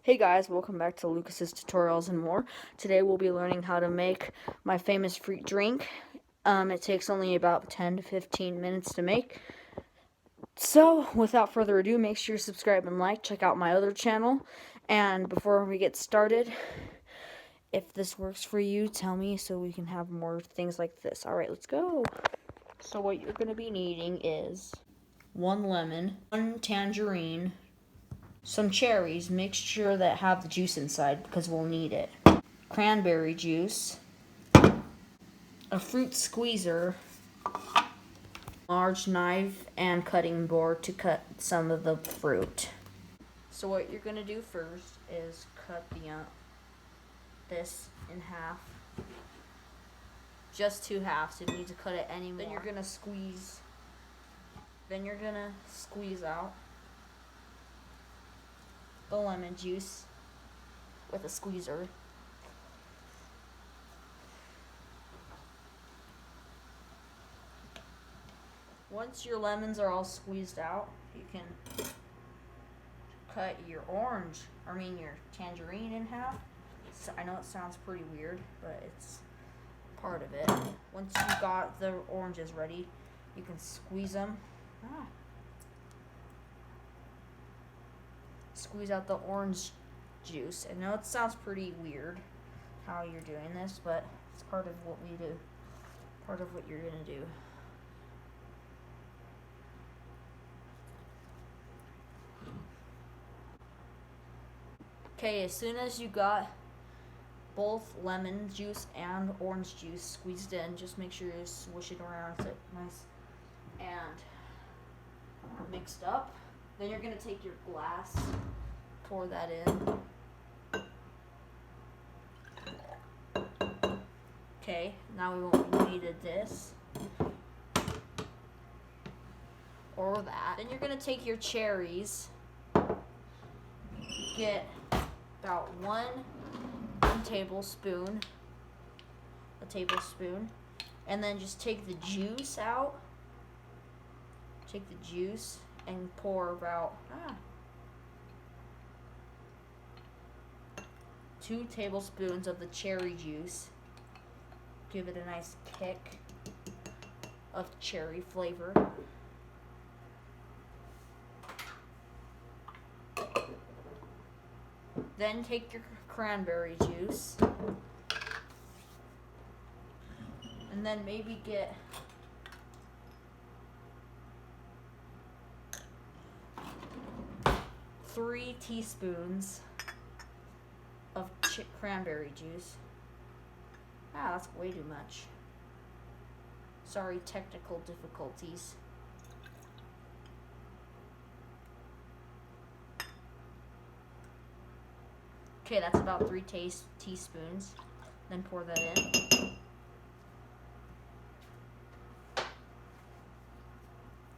Hey guys, welcome back to Lucas's Tutorials and More. Today we'll be learning how to make my famous fruit drink. It takes only about 10 to 15 minutes to make. So, without further ado, make sure you subscribe and like. Check out my other channel. And before we get started, if this works for you, tell me so we can have more things like this. Alright, let's go. So what you're going to be needing is 1 lemon, 1 tangerine, some cherries, make sure that have the juice inside because we'll need it. Cranberry juice, a fruit squeezer, large knife and cutting board to cut some of the fruit. So what you're gonna do first is cut this in half, just 2 halves. You don't need to cut it anymore. Then you're gonna squeeze out the lemon juice with a squeezer. Once your lemons are all squeezed out, you can cut your tangerine in half. So I know it sounds pretty weird, but it's part of it. Once you got the oranges ready, you can squeeze them. Squeeze out the orange juice. I know it sounds pretty weird how you're doing this, but it's part of what we do. Part of what you're gonna do. Okay, as soon as you got both lemon juice and orange juice squeezed in, just make sure you swish it around so it's nice and mixed up. Then you're gonna take your glass, pour that in. Okay, now we won't need this or that. Then you're gonna take your cherries, get about one tablespoon, and then just take the juice out. Take the juice and pour about 2 tablespoons of the cherry juice. Give it a nice kick of cherry flavor. Then take your cranberry juice and then maybe get three teaspoons of cranberry juice. That's way too much. Sorry, technical difficulties. Okay, that's about 3 teaspoons. Then pour that in.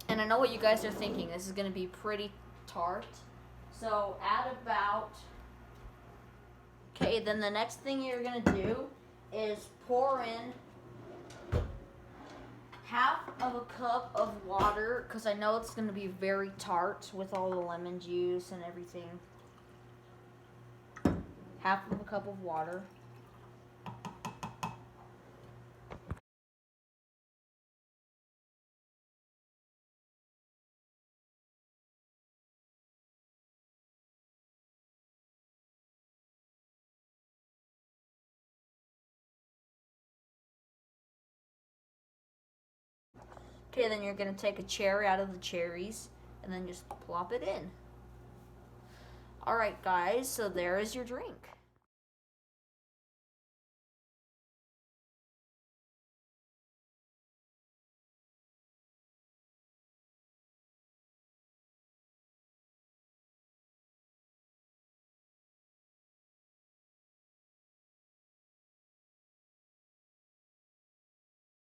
And I know what you guys are thinking. This is going to be pretty tart. So add about... Okay, then the next thing you're going to do is pour in half of a cup of water, because I know it's going to be very tart with all the lemon juice and everything. Half of a cup of water. Okay, then you're going to take a cherry out of the cherries and then just plop it in. Alright guys, so there is your drink.